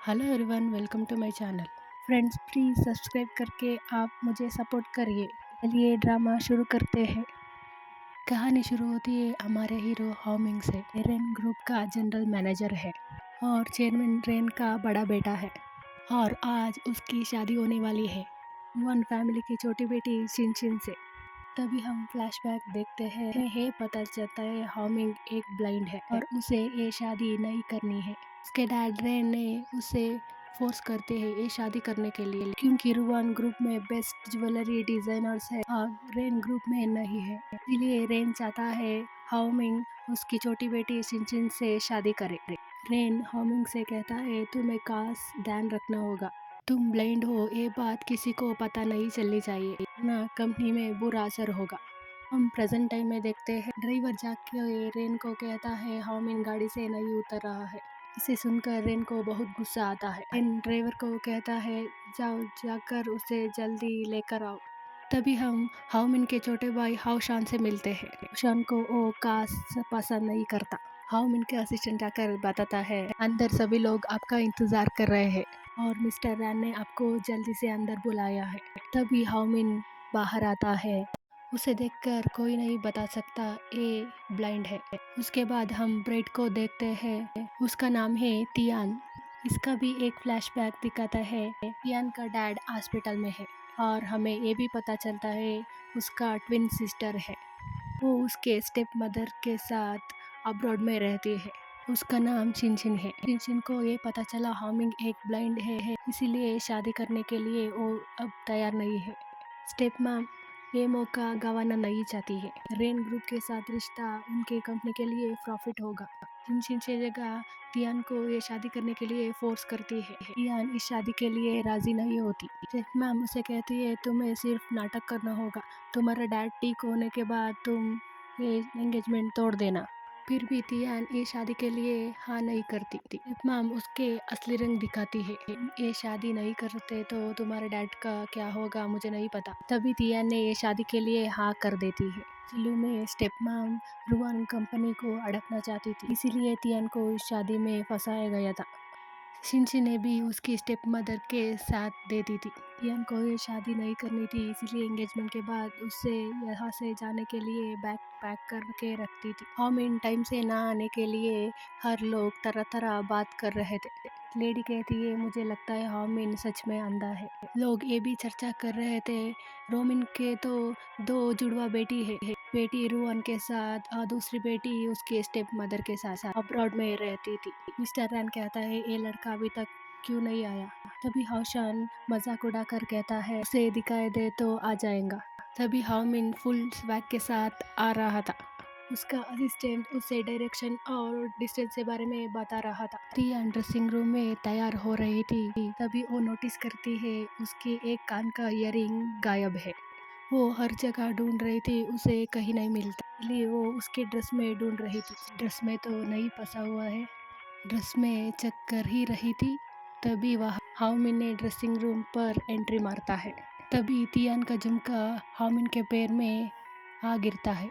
Hello everyone, welcome to my channel. Friends, please subscribe करके आप मुझे सपोर्ट करिए। चलिए ड्रामा शुरू करते हैं। कहानी शुरू होती है हमारे हीरो हाओमिंग से। रेन ग्रुप का जनरल मैनेजर है और चेयरमैन रेन का बड़ा बेटा है और आज उसकी शादी होने वाली है वन फैमिली की छोटी बेटी शिनशिन से। तभी हम फ्लैशबैक देखते हैं। पता चलता है हाओमिंग एक ब्लाइंड है और उसे ये शादी नहीं करनी है। उसके डैड रेन ने उसे फोर्स करते हैं ये शादी करने के लिए, क्योंकि रुआन ग्रुप में बेस्ट ज्वेलरी डिजाइनर्स है और रेन ग्रुप में नहीं है। इसलिए रेन चाहता है हाओमिंग उसकी छोटी बेटी शिनशिन से शादी करे। रेन हाओमिंग से कहता है तुम्हें खास ध्यान रखना होगा, तुम ब्लाइंड हो, ये बात किसी को पता नहीं चलनी चाहिए ना, कंपनी में बुरा असर होगा। हम प्रेजेंट टाइम में देखते हैं ड्राइवर जाग के रेन को कहता है हाओमिन गाड़ी से नहीं उतर रहा है। इसे सुनकर रेन को बहुत गुस्सा आता है। रेन ड्राइवर को कहता है जाओ जाकर उसे जल्दी लेकर आओ। तभी हम हाओमिन के छोटे भाई हाओशान से मिलते हैं। हाओशान को वो कास पसंद नहीं करता। हाओमिन के असिस्टेंट जाकर बताता है अंदर सभी लोग आपका इंतजार कर रहे हैं और मिस्टर रैन ने आपको जल्दी से अंदर बुलाया है। तभी हाओमिन बाहर आता है। उसे देखकर कोई नहीं बता सकता ये ब्लाइंड है। उसके बाद हम ब्रेड को देखते हैं। उसका नाम है तियान। इसका भी एक फ्लैशबैक दिखाता है। तियान का डैड हॉस्पिटल में है और हमें ये भी पता चलता है उसका ट्विन सिस्टर है। वो उसके स्टेप मदर के साथ अब्रॉड में रहती है। उसका नाम शिनशिन है। शिनशिन को ये पता चला हाओमिंग एक ब्लाइंड है, इसीलिए शादी करने के लिए वो अब तैयार नहीं है। स्टेप मॉम ये मौका गंवाना नहीं चाहती है। रेन ग्रुप के साथ रिश्ता उनके कंपनी के लिए प्रॉफिट होगा। शिनशिन से जगह तियान को ये शादी करने के लिए फोर्स करती है। तियान इस शादी के लिए राजी नहीं होती। स्टेप मॉम उसे कहती है तुम्हें सिर्फ नाटक करना होगा, तुम्हारा डैड ठीक होने के बाद तुम ये एंगेजमेंट तोड़ देना। फिर भी तियान ये शादी के लिए हाँ नहीं करती थी। मैम उसके असली रंग दिखाती है। ये शादी नहीं करते तो तुम्हारे डैड का क्या होगा मुझे नहीं पता। तभी तियान ने ये शादी के लिए हाँ कर देती है। शुरू में स्टेप मॉम रुआन कंपनी को अड़कना चाहती थी, इसीलिए तियान को इस शादी में फंसाया गया था। शिनशिन ने भी उसकी स्टेप मदर के साथ देती थी। तियान को ये शादी नहीं करनी थी, इसलिए एंगेजमेंट के बाद उससे यहाँ से जाने के लिए बैग पैक करके रखती थी। हाओमिन टाइम से ना आने के लिए हर लोग तरह तरह बात कर रहे थे। लेडी कहती है मुझे लगता है हाओमिन सच में अंधा है। लोग ये भी चर्चा कर रहे थे रोमिन के तो दो जुड़वा बेटी है, बेटी रुआन के साथ और दूसरी बेटी उसके स्टेप मदर के साथ अब्रॉड में रहती थी। मिस्टर रैन कहता है ये लड़का अभी तक क्यों नहीं आया। तभी हाओशान मजाक उड़ाकर कहता है उसे दिखाई दे तो आ जाएगा। तभी हाओमिन फुल स्वैग के साथ आ रहा था। उसका असिस्टेंट उसे डायरेक्शन और डिस्टेंस के बारे में बता रहा था। तियान ड्रेसिंग रूम में तैयार हो रही थी। तभी वो नोटिस करती है उसके एक कान का इयरिंग गायब है। वो हर जगह ढूंढ रही थी, उसे कहीं नहीं मिलता, इसलिए वो उसके ड्रेस में ढूंढ रही थी। ड्रेस में तो नहीं फंसा हुआ है, ड्रेस में चेक कर ही रही थी। तभी वह हाओमिन ने ड्रेसिंग रूम पर एंट्री मारता है। तभी तियान का झुमका हाओमिन के पैर में आ गिरता है।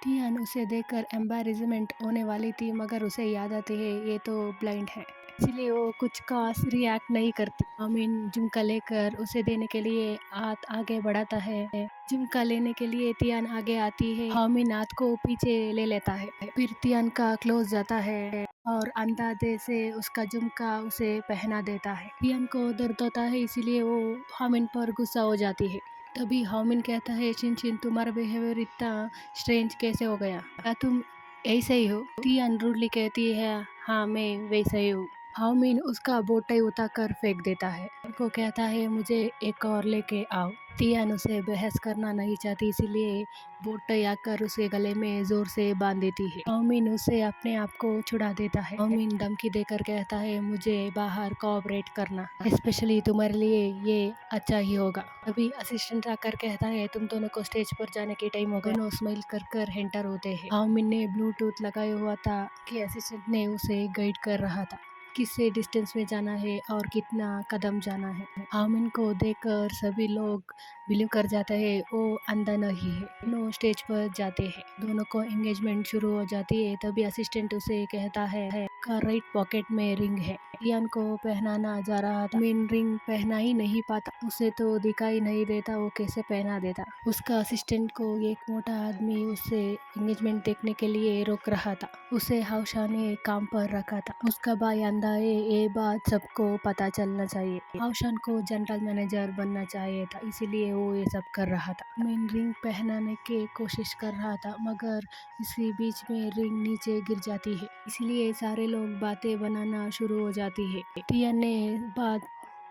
तियान उसे देखकर एम्बैरेसमेंट होने वाली थी, मगर उसे याद आती है ये तो ब्लाइंड है, इसलिए वो कुछ खास रिएक्ट नहीं करती। हाओमिन झुमका लेकर उसे देने के लिए हाथ आगे बढ़ाता है। झुमका लेने के लिए तियान आगे आती है। हाओमिन हाथ को पीछे ले लेता है। फिर तियान का क्लोज जाता है और अंदाजे से उसका झुमका उसे पहना देता है। तियान को दर्द होता है, इसीलिए वो हाओमिन पर गुस्सा हो जाती है। तभी हाओमिन कहता है शिनशिन तुम्हारा बिहेवियर इतना स्ट्रेंज कैसे हो गया, क्या तुम ऐसे ही हो। तियान रूडली कहती है हाँ मैं वैसे ही हूँ। हाओमिन उसका बोटाई उतार फेंक देता है। उनको कहता है मुझे एक और लेके आओ। तियान उसे बहस करना नहीं चाहती, इसीलिए बोटाई आकर उसे गले में जोर से बांध देती है। हाओमिन उसे अपने आप को छुड़ा देता है। हाओमिन धमकी देकर कहता है मुझे बाहर कोऑपरेट करना, स्पेशली तुम्हारे लिए ये अच्छा ही होगा। अभी असिस्टेंट आकर कहता है तुम दोनों को स्टेज पर जाने के टाइम हो गया। दोनों स्माइल कर कर एंटर होते हैं। हाओमिन ने ब्लूटूथ लगाया हुआ था कि असिस्टेंट ने उसे गाइड कर रहा था किससे डिस्टेंस में जाना है और कितना कदम जाना है। हाओमिन को देखकर सभी लोग बिलीव कर जाता है वो अंधा नहीं है। दोनों स्टेज पर जाते हैं, दोनों को एंगेजमेंट शुरू हो जाती है। तभी असिस्टेंट उसे कहता है का राइट पॉकेट में रिंग है। रियान को पहनाना जा रहा था, मेन रिंग पहना ही नहीं पाता, उसे तो दिखाई नहीं देता वो कैसे पहना देता। उसका असिस्टेंट को एक मोटा आदमी उसे एंगेजमेंट देखने के लिए रोक रहा था। उसे हाउशा ने काम पर रखा था। उसका भाई अंधा है, ये बात सबको पता चलना चाहिए। हाउशान को जनरल मैनेजर बनना चाहिए था, इसीलिए वो ये सब कर रहा था। मेन रिंग पहनाने की कोशिश कर रहा था, मगर इसी बीच में रिंग नीचे गिर जाती है। इसलिए सारे लोग बातें बनाना शुरू हो जाती है। टिया ने बात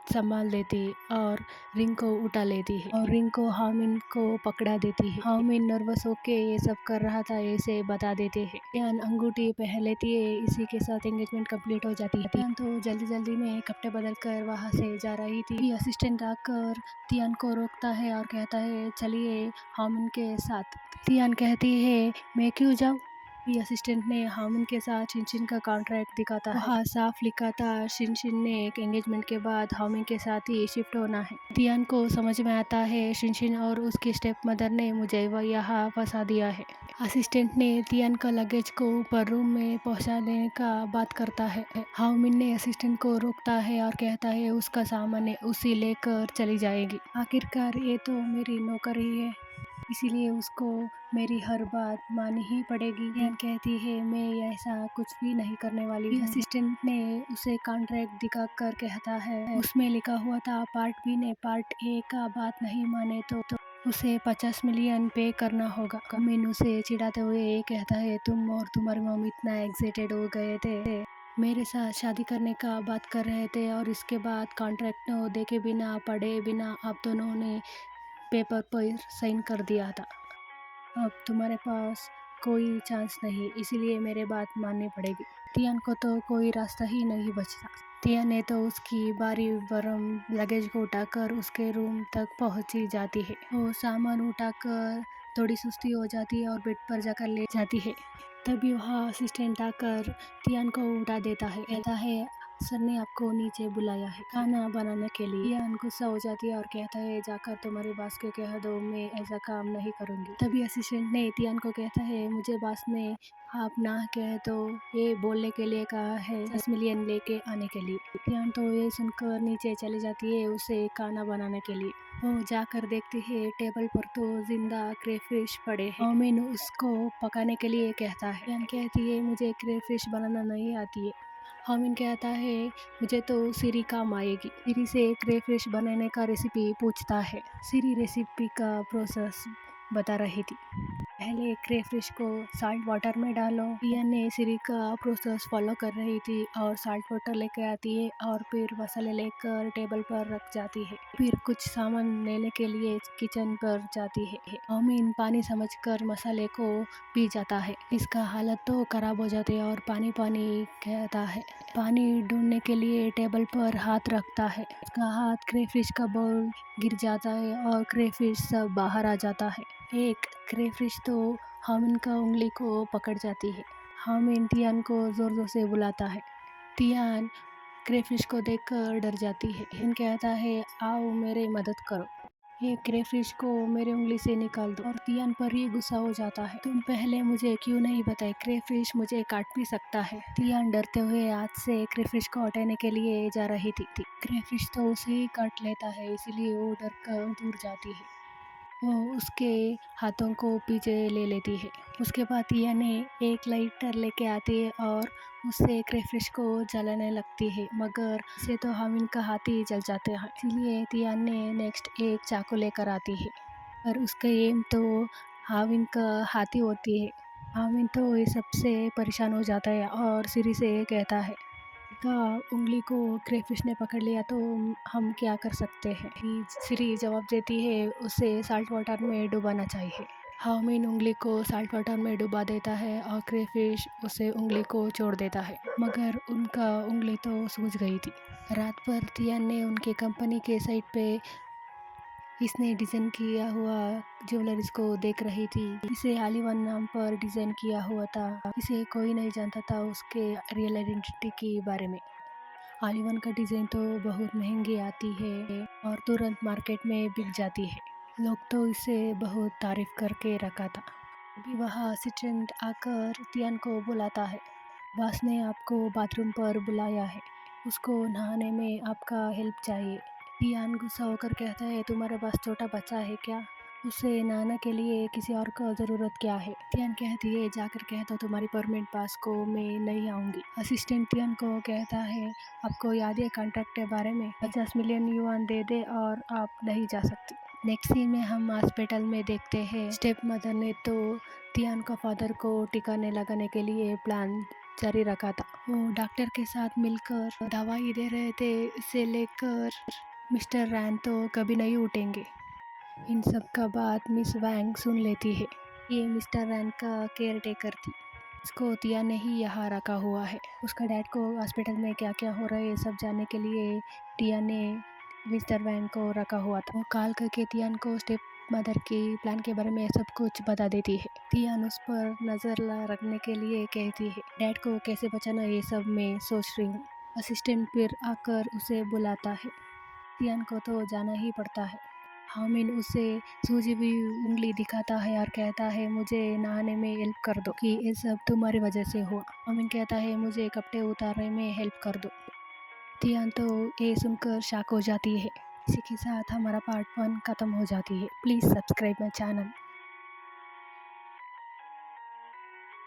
संभाल लेती और रिंग को उठा लेती है और रिंग को हामिन को पकड़ा देती है। हामिन नर्वस होके ये सब कर रहा था ऐसे बता देते हैं। टियान अंगूठी पहन लेती है, इसी के साथ एंगेजमेंट कंप्लीट हो जाती है। टियान तो जल्दी जल्दी में कपड़े बदल कर वहाँ से जा रही थी। असिस्टेंट आकर टियान को रोकता है और कहता है चलिए हामिन के साथ। टियान कहती है मैं क्यों जाऊँ। असिस्टेंट ने हामिन के साथ शिनशिन का कॉन्ट्रैक्ट दिखाता है। वहाँ साफ लिखा था शिनशिन ने एंगेजमेंट के बाद हामिन के साथ ही शिफ्ट होना है। टियान को समझ में आता है शिनशिन और उसकी स्टेप मदर ने मुझे यहाँ फंसा दिया है। असिस्टेंट ने टियान का लगेज को ऊपर रूम में पहुंचाने का बात करता है। हामिन ने असिस्टेंट को रोकता है और कहता है उसका सामान है, उसे लेकर चली जाएगी। आखिरकार ये तो मेरी नौकरी है, इसीलिए उसको मेरी हर बात माननी ही पड़ेगी। टियान कहती है मैं ऐसा कुछ भी नहीं करने वाली हूँ। असिस्टेंट ने उसे कॉन्ट्रैक्ट दिखाकर कहता है उसमें लिखा हुआ था पार्ट बी ने पार्ट ए का बात नहीं माने तो उसे 50 मिलियन पे करना होगा। कमीन उसे चिढ़ाते हुए ये कहता है तुम और तुम्हारी मम्मी इतना एक्साइटेड हो गए थे, मेरे साथ शादी करने का बात कर रहे थे और इसके बाद कॉन्ट्रैक्ट न देखे बिना पढ़े बिना आप दोनों ने पेपर पर साइन कर दिया था। अब तुम्हारे पास कोई चांस नहीं, इसीलिए मेरे बात माननी पड़ेगी। टियान को तो कोई रास्ता ही नहीं बचता। टिया ने तो उसकी बारी बरम लगेज को उठाकर उसके रूम तक पहुंची जाती है। वो सामान उठाकर थोड़ी सुस्ती हो जाती है और बेड पर जाकर ले जाती है। तभी वहाँ असिस्टेंट आकर टियान को उठा देता है, कहता है सर ने आपको नीचे बुलाया है खाना बनाने के लिए। टियान गुस्सा हो जाती है और कहता है जाकर तुम्हारे बास को कह दो मैं ऐसा काम नहीं करूंगी। तभी असिस्टेंट ने टियान को कहता है मुझे बास ने आप ना कहे तो ये बोलने के लिए कहा है 10 मिलियन लेके आने के लिए। टियान तो ये सुनकर नीचे चली जाती है उसे खाना बनाने के लिए। वो जाकर देखती है टेबल पर तो जिंदा क्रेफिश पड़े हैं। मोमिन उसको पकाने के लिए कहता है। टियान कहती है मुझे क्रेफिश बनाना नहीं आती है। हामिन कहता है मुझे तो सिरी काम आएगी। सिरी से क्रेफिश बनाने का रेसिपी पूछता है। सिरी रेसिपी का प्रोसेस बता रही थी। पहले क्रेफिश को साल्ट वाटर में डालो। टिया ने सिरी का प्रोसेस फॉलो कर रही थी और साल्ट वाटर लेकर आती है और फिर मसाले लेकर टेबल पर रख जाती है। फिर कुछ सामान लेने के लिए किचन पर जाती है। अमीन पानी समझकर मसाले को पी जाता है। इसका हालत तो खराब हो जाती है और पानी पानी कहता है। पानी ढूंढने के लिए टेबल पर हाथ रखता है। उसका हाथ क्रेफिश का बाउल गिर जाता है और क्रेफिश सब बाहर आ जाता है। एक क्रेफिश तो हामिन का उंगली को पकड़ जाती है। हामिन टियान को जोर जोर से बुलाता है। टियान क्रेफिश को देखकर डर जाती है। टियान कहता है आओ मेरे मदद करो, ये क्रेफिश को मेरे उंगली से निकाल दो। और टियान पर ही गुस्सा हो जाता है, तुम पहले मुझे क्यों नहीं बताए, क्रेफिश मुझे काट भी सकता है। टियान डरते हुए हाथ से क्रेफिश को हटाने के लिए जा रही थी। क्रेफिश तो उसे ही काट लेता है, इसलिए वो डर कर दूर जाती है। वो उसके हाथों को पीछे ले लेती है। उसके बाद टिया ने एक लाइटर लेके आती है और उससे क्रेफिश को जलाने लगती है, मगर से तो हामिन का हाथ ही जल जाते हैं। इसलिए टिया ने नेक्स्ट एक चाकू लेकर आती है और उसका एम तो हामिन का हाथ ही होती है। हामिन तो ये सबसे परेशान हो जाता है और सिरी से कहता है का उंगली को क्रेफिश ने पकड़ लिया तो हम क्या कर सकते हैं। सिरी जवाब देती है उसे साल्ट वाटर में डुबाना चाहिए। हामिन उंगली को साल्ट वाटर में डुबा देता है और क्रेफिश उसे उंगली को छोड़ देता है, मगर उनका उंगली तो सूज गई थी। रात भर टियान ने उनके कंपनी के साइट पे इसने डिज़ाइन किया हुआ ज्वेलरीज को देख रही थी। इसे आलिवन नाम पर डिज़ाइन किया हुआ था। इसे कोई नहीं जानता था उसके रियल आइडेंटिटी के बारे में। आलिवन का डिज़ाइन तो बहुत महंगी आती है और तुरंत मार्केट में बिक जाती है। लोग तो इसे बहुत तारीफ करके रखा था। अभी वह असिस्टेंट आकर तियान को बुलाता है। बॉस ने आपको बाथरूम पर बुलाया है, उसको नहाने में आपका हेल्प चाहिए। तियान गुस्सा होकर कहता है, तुम्हारे पास छोटा बच्चा है क्या? उसे नहाने के लिए किसी और को ज़रूरत क्या है? तियान कहती है, जाकर कह दो तुम्हारी परमानेंट पास को मैं नहीं आऊँगी। असिस्टेंट तियान को कहता है, आपको याद है कॉन्ट्रैक्ट के बारे में, 50 मिलियन युआन दे दे और आप नहीं जा सकती। नेक्स्ट सीन में हम हॉस्पिटल में देखते हैं स्टेप मदर ने तो तियान का फादर को ठिकाने लगाने के लिए प्लान जारी रखा था। वो डॉक्टर के साथ मिलकर दवाई दे रहे थे, इसे लेकर मिस्टर रैन तो कभी नहीं उठेंगे। इन सब का बात मिस वैंग सुन लेती है। ये मिस्टर रैन का केयर टेकर थी, इसको तिया ने ही यहाँ रखा हुआ है। उसका डैड को हॉस्पिटल में क्या क्या हो रहा है सब जानने के लिए टिया ने मिस्टर वैंग को रखा हुआ था। वो कॉल करके तियान को स्टेप मदर की प्लान के बारे में सब कुछ बता देती है। तियान उस पर नज़र रखने के लिए कहती है, डैड को कैसे बचाना ये सब मैं सोच रही हूँ। असिस्टेंट फिर आकर उसे बुलाता है। तियान को तो जाना ही पड़ता है। हामिन उसे सूजी हुई उंगली दिखाता है और कहता है, मुझे नहाने में हेल्प कर दो कि ये सब तुम्हारी वजह से हुआ। हामिन कहता है, मुझे कपड़े उतारने में हेल्प कर दो। तियान तो ये सुनकर शॉक हो जाती है। इसी के साथ हमारा पार्ट 1 खत्म हो जाती है। Please subscribe my channel.